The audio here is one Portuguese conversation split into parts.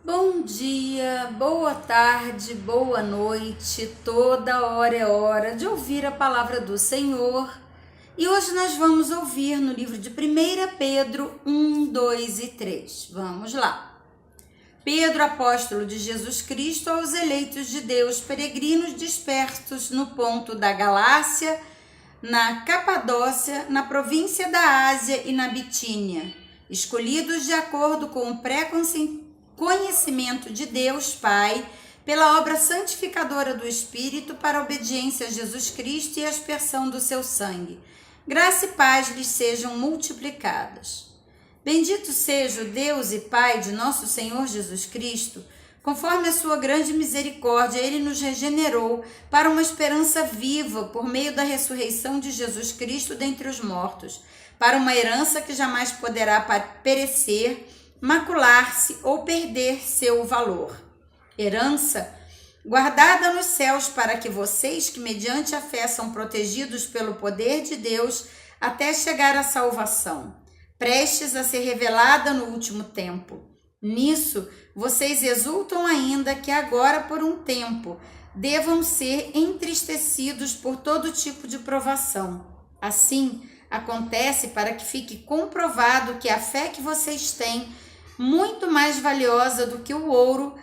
Bom dia, boa tarde, boa noite, toda hora é hora de ouvir a palavra do Senhor. E hoje nós vamos ouvir no livro de 1 Pedro 1, 2 e 3. Vamos lá. Pedro, apóstolo de Jesus Cristo, aos eleitos de Deus, peregrinos dispersos no ponto da Galácia, na Capadócia, na província da Ásia e na Bitínia, escolhidos de acordo com o conhecimento de Deus Pai, pela obra santificadora do Espírito, para a obediência a Jesus Cristo e a aspersão do seu sangue. Graça e paz lhes sejam multiplicadas. Bendito seja o Deus e Pai de nosso Senhor Jesus Cristo. Conforme a sua grande misericórdia, ele nos regenerou para uma esperança viva por meio da ressurreição de Jesus Cristo dentre os mortos, para uma herança que jamais poderá perecer, macular-se ou perder seu valor. Herança guardada nos céus para que vocês, que mediante a fé são protegidos pelo poder de Deus até chegar à salvação, prestes a ser revelada no último tempo. Nisso, vocês exultam ainda que agora, por um tempo, devam ser entristecidos por todo tipo de provação. Assim, acontece para que fique comprovado que a fé que vocês têm, muito mais valiosa do que o ouro,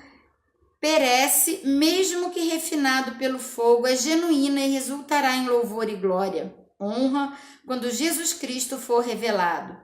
perece, mesmo que refinado pelo fogo, é genuína e resultará em louvor e glória, honra, quando Jesus Cristo for revelado.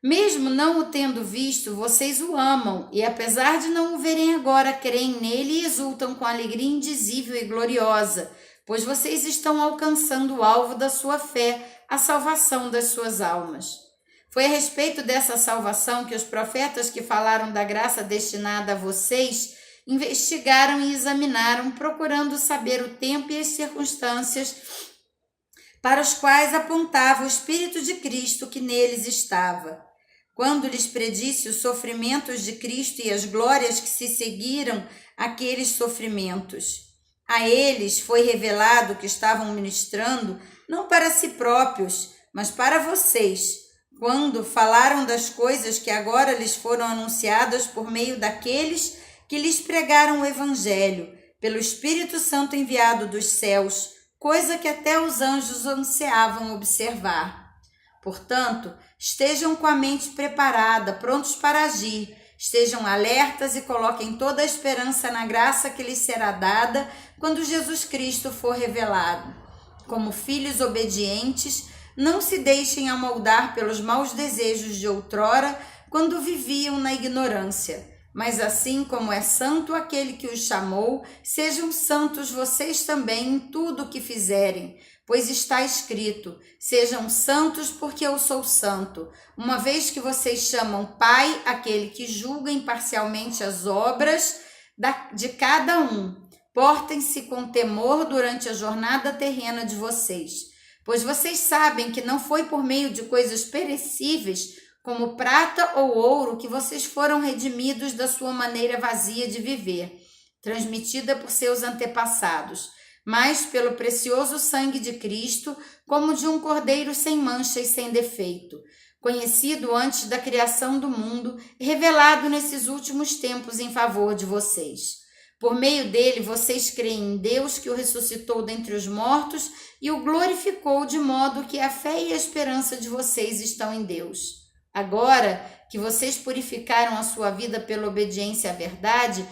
Mesmo não o tendo visto, vocês o amam, e apesar de não o verem agora, creem nele e exultam com alegria indizível e gloriosa, pois vocês estão alcançando o alvo da sua fé, a salvação das suas almas. Foi a respeito dessa salvação que os profetas que falaram da graça destinada a vocês investigaram e examinaram, procurando saber o tempo e as circunstâncias para os quais apontava o Espírito de Cristo que neles estava. Quando lhes predisse os sofrimentos de Cristo e as glórias que se seguiram àqueles sofrimentos. A eles foi revelado que estavam ministrando não para si próprios, mas para vocês, quando falaram das coisas que agora lhes foram anunciadas por meio daqueles que lhes pregaram o Evangelho, pelo Espírito Santo enviado dos céus, coisa que até os anjos ansiavam observar. Portanto, estejam com a mente preparada, prontos para agir, estejam alertas e coloquem toda a esperança na graça que lhes será dada quando Jesus Cristo for revelado. Como filhos obedientes, não se deixem amoldar pelos maus desejos de outrora, quando viviam na ignorância. Mas assim como é santo aquele que os chamou, sejam santos vocês também em tudo o que fizerem, pois está escrito: sejam santos porque eu sou santo, uma vez que vocês chamam Pai aquele que julga imparcialmente as obras de cada um. Portem-se com temor durante a jornada terrena de vocês, pois vocês sabem que não foi por meio de coisas perecíveis, como prata ou ouro, que vocês foram redimidos da sua maneira vazia de viver, transmitida por seus antepassados, mas pelo precioso sangue de Cristo, como de um cordeiro sem mancha e sem defeito, conhecido antes da criação do mundo, revelado nesses últimos tempos em favor de vocês. Por meio dele, vocês creem em Deus, que o ressuscitou dentre os mortos e o glorificou, de modo que a fé e a esperança de vocês estão em Deus. Agora que vocês purificaram a sua vida pela obediência à verdade,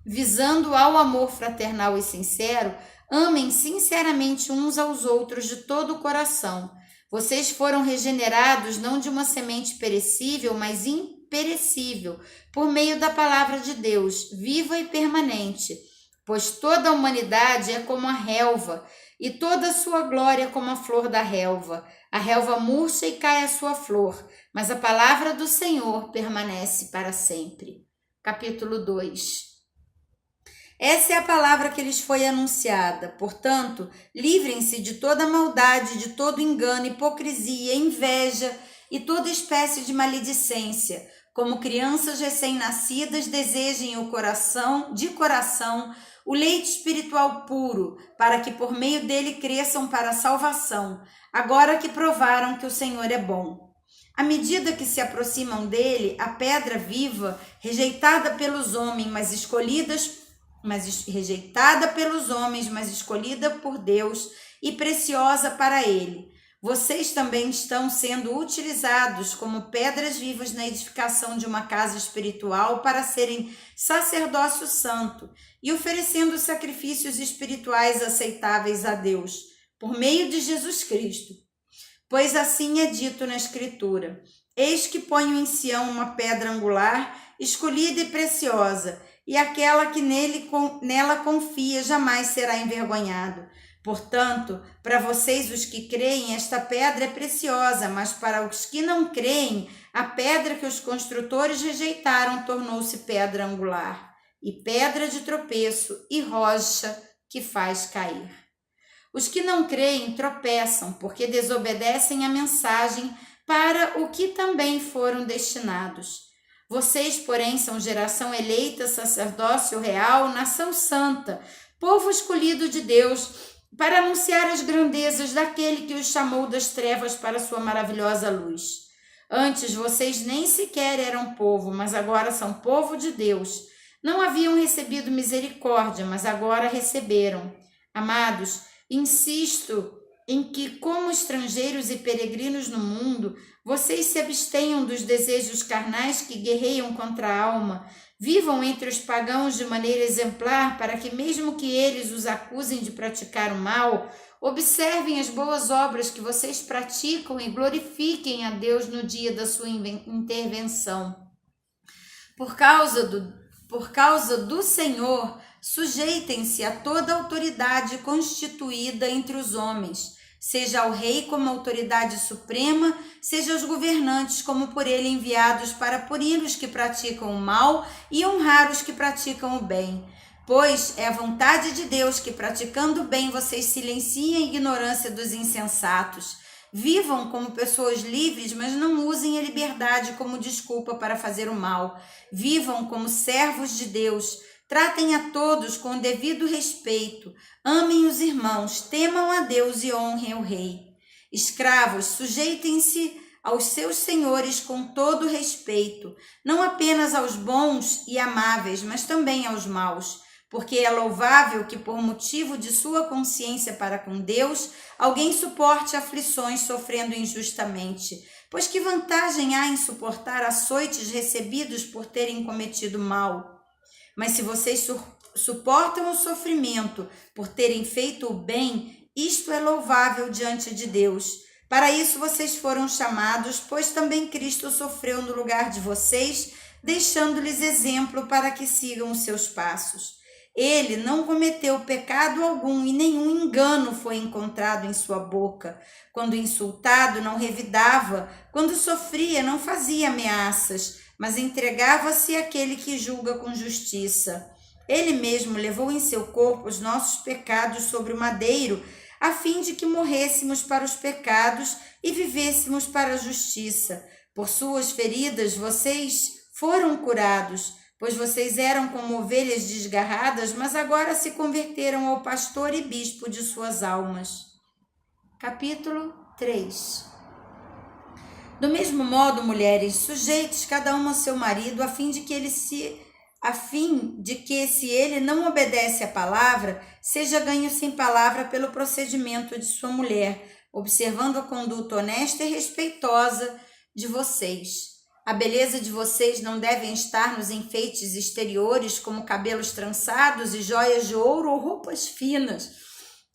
visando ao amor fraternal e sincero, amem sinceramente uns aos outros de todo o coração. Vocês foram regenerados não de uma semente perecível, mas imperecível, por meio da palavra de Deus, viva e permanente. Pois toda a humanidade é como a relva, e toda a sua glória como a flor da relva. A relva murcha e cai a sua flor, mas a palavra do Senhor permanece para sempre. Capítulo 2. Essa é a palavra que lhes foi anunciada. Portanto, livrem-se de toda maldade, de todo engano, hipocrisia, inveja e toda espécie de maledicência. Como crianças recém-nascidas, desejem de coração o leite espiritual puro, para que por meio dele cresçam para a salvação, agora que provaram que o Senhor é bom. À medida que se aproximam dele, a pedra viva, rejeitada pelos homens, rejeitada pelos homens, mas escolhida por Deus e preciosa para ele. Vocês também estão sendo utilizados como pedras vivas na edificação de uma casa espiritual para serem sacerdócio santo e oferecendo sacrifícios espirituais aceitáveis a Deus, por meio de Jesus Cristo. Pois assim é dito na Escritura: eis que ponho em Sião uma pedra angular, escolhida e preciosa, e aquela que nela confia jamais será envergonhado. Portanto, para vocês, os que creem, esta pedra é preciosa, mas para os que não creem, a pedra que os construtores rejeitaram tornou-se pedra angular, e pedra de tropeço, e rocha que faz cair. Os que não creem tropeçam, porque desobedecem a mensagem para o que também foram destinados. Vocês, porém, são geração eleita, sacerdócio real, nação santa, povo escolhido de Deus, para anunciar as grandezas daquele que os chamou das trevas para sua maravilhosa luz. Antes vocês nem sequer eram povo, mas agora são povo de Deus. Não haviam recebido misericórdia, mas agora receberam. Amados, insisto em que, como estrangeiros e peregrinos no mundo, vocês se abstenham dos desejos carnais que guerreiam contra a alma. Vivam entre os pagãos de maneira exemplar, para que, mesmo que eles os acusem de praticar o mal, observem as boas obras que vocês praticam e glorifiquem a Deus no dia da sua intervenção. Por causa do Senhor, sujeitem-se a toda autoridade constituída entre os homens, seja ao rei como autoridade suprema, seja os governantes como por ele enviados para punir os que praticam o mal e honrar os que praticam o bem. Pois é a vontade de Deus que, praticando o bem, vocês silenciem a ignorância dos insensatos. Vivam como pessoas livres, mas não usem a liberdade como desculpa para fazer o mal. Vivam como servos de Deus. Tratem a todos com o devido respeito. Amem os irmãos, temam a Deus e honrem o rei. Escravos, sujeitem-se aos seus senhores com todo respeito, não apenas aos bons e amáveis, mas também aos maus, porque é louvável que, por motivo de sua consciência para com Deus, alguém suporte aflições sofrendo injustamente. Pois que vantagem há em suportar açoites recebidos por terem cometido mal? Mas se vocês suportam o sofrimento por terem feito o bem, isto é louvável diante de Deus. Para isso vocês foram chamados, pois também Cristo sofreu no lugar de vocês, deixando-lhes exemplo para que sigam os seus passos. Ele não cometeu pecado algum e nenhum engano foi encontrado em sua boca. Quando insultado, não revidava. Quando sofria, não fazia ameaças, mas entregava-se àquele que julga com justiça. Ele mesmo levou em seu corpo os nossos pecados sobre o madeiro, a fim de que morrêssemos para os pecados e vivêssemos para a justiça. Por suas feridas vocês foram curados, pois vocês eram como ovelhas desgarradas, mas agora se converteram ao pastor e bispo de suas almas. Capítulo 3. Do mesmo modo, mulheres, sujeites cada uma ao seu marido, a fim de que se ele não obedece à palavra, seja ganho sem palavra pelo procedimento de sua mulher, observando a conduta honesta e respeitosa de vocês. A beleza de vocês não deve estar nos enfeites exteriores, como cabelos trançados e joias de ouro ou roupas finas.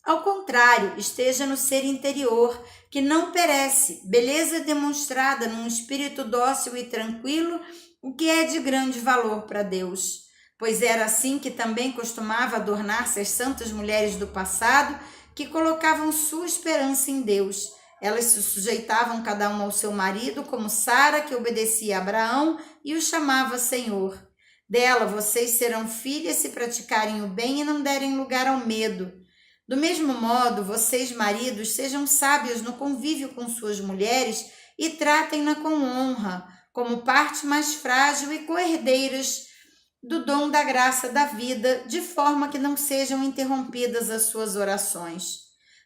Ao contrário, esteja no ser interior, que não perece, beleza demonstrada num espírito dócil e tranquilo, o que é de grande valor para Deus. Pois era assim que também costumava adornar-se as santas mulheres do passado, que colocavam sua esperança em Deus. Elas se sujeitavam cada uma ao seu marido, como Sara, que obedecia a Abraão e o chamava Senhor. Dela vocês serão filhas se praticarem o bem e não derem lugar ao medo. Do mesmo modo, vocês, maridos, sejam sábios no convívio com suas mulheres e tratem-na com honra, como parte mais frágil e co-herdeiras do dom da graça da vida, de forma que não sejam interrompidas as suas orações.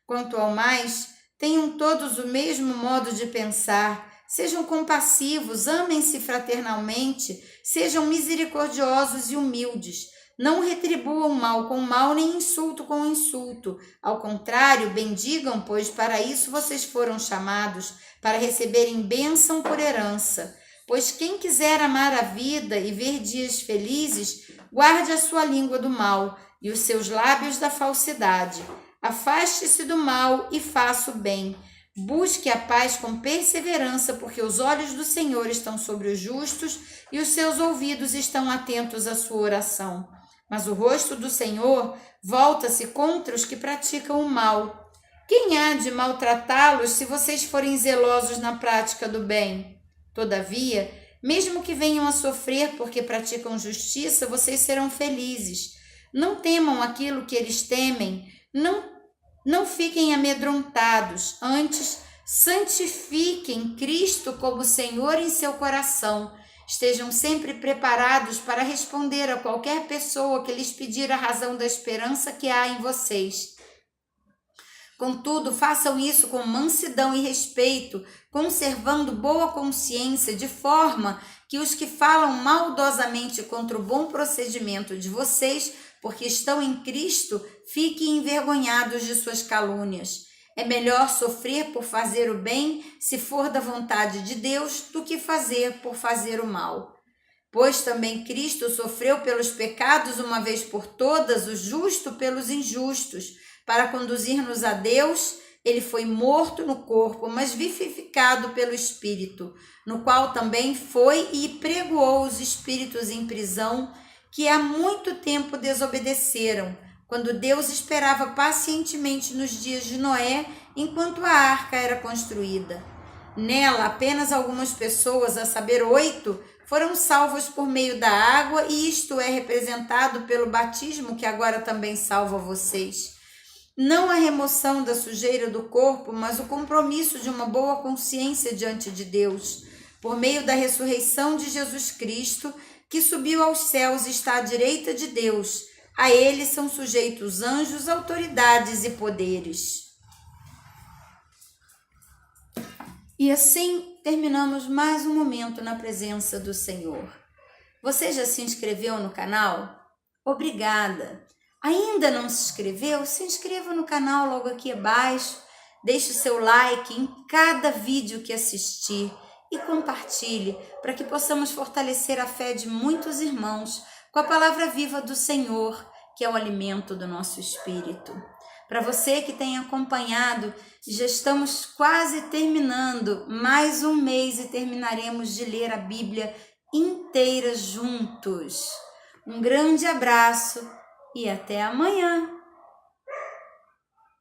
Quanto ao mais, tenham todos o mesmo modo de pensar, sejam compassivos, amem-se fraternalmente, sejam misericordiosos e humildes. Não retribuam mal com mal, nem insulto com insulto. Ao contrário, bendigam, pois para isso vocês foram chamados, para receberem bênção por herança. Pois quem quiser amar a vida e ver dias felizes, guarde a sua língua do mal e os seus lábios da falsidade. Afaste-se do mal e faça o bem. Busque a paz com perseverança, porque os olhos do Senhor estão sobre os justos e os seus ouvidos estão atentos à sua oração. Mas o rosto do Senhor volta-se contra os que praticam o mal. Quem há de maltratá-los se vocês forem zelosos na prática do bem? Todavia, mesmo que venham a sofrer porque praticam justiça, vocês serão felizes. Não temam aquilo que eles temem, não fiquem amedrontados, antes santifiquem Cristo como Senhor em seu coração. Estejam sempre preparados para responder a qualquer pessoa que lhes pedir a razão da esperança que há em vocês. Contudo, façam isso com mansidão e respeito, conservando boa consciência, de forma que os que falam maldosamente contra o bom procedimento de vocês, porque estão em Cristo, fiquem envergonhados de suas calúnias. É melhor sofrer por fazer o bem, se for da vontade de Deus, do que fazer por fazer o mal. Pois também Cristo sofreu pelos pecados uma vez por todas, o justo pelos injustos, para conduzir-nos a Deus. Ele foi morto no corpo, mas vivificado pelo Espírito, no qual também foi e pregoou os espíritos em prisão, que há muito tempo desobedeceram, quando Deus esperava pacientemente nos dias de Noé, enquanto a arca era construída. Nela, apenas algumas pessoas, a saber 8, foram salvas por meio da água, e isto é representado pelo batismo que agora também salva vocês. Não a remoção da sujeira do corpo, mas o compromisso de uma boa consciência diante de Deus, por meio da ressurreição de Jesus Cristo, que subiu aos céus e está à direita de Deus. A ele são sujeitos anjos, autoridades e poderes. E assim terminamos mais um momento na presença do Senhor. Você já se inscreveu no canal? Obrigada! Ainda não se inscreveu? Se inscreva no canal logo aqui abaixo, deixe o seu like em cada vídeo que assistir e compartilhe para que possamos fortalecer a fé de muitos irmãos com a palavra viva do Senhor, que é o alimento do nosso espírito. Para você que tem acompanhado, já estamos quase terminando mais um mês e terminaremos de ler a Bíblia inteira juntos. Um grande abraço e até amanhã!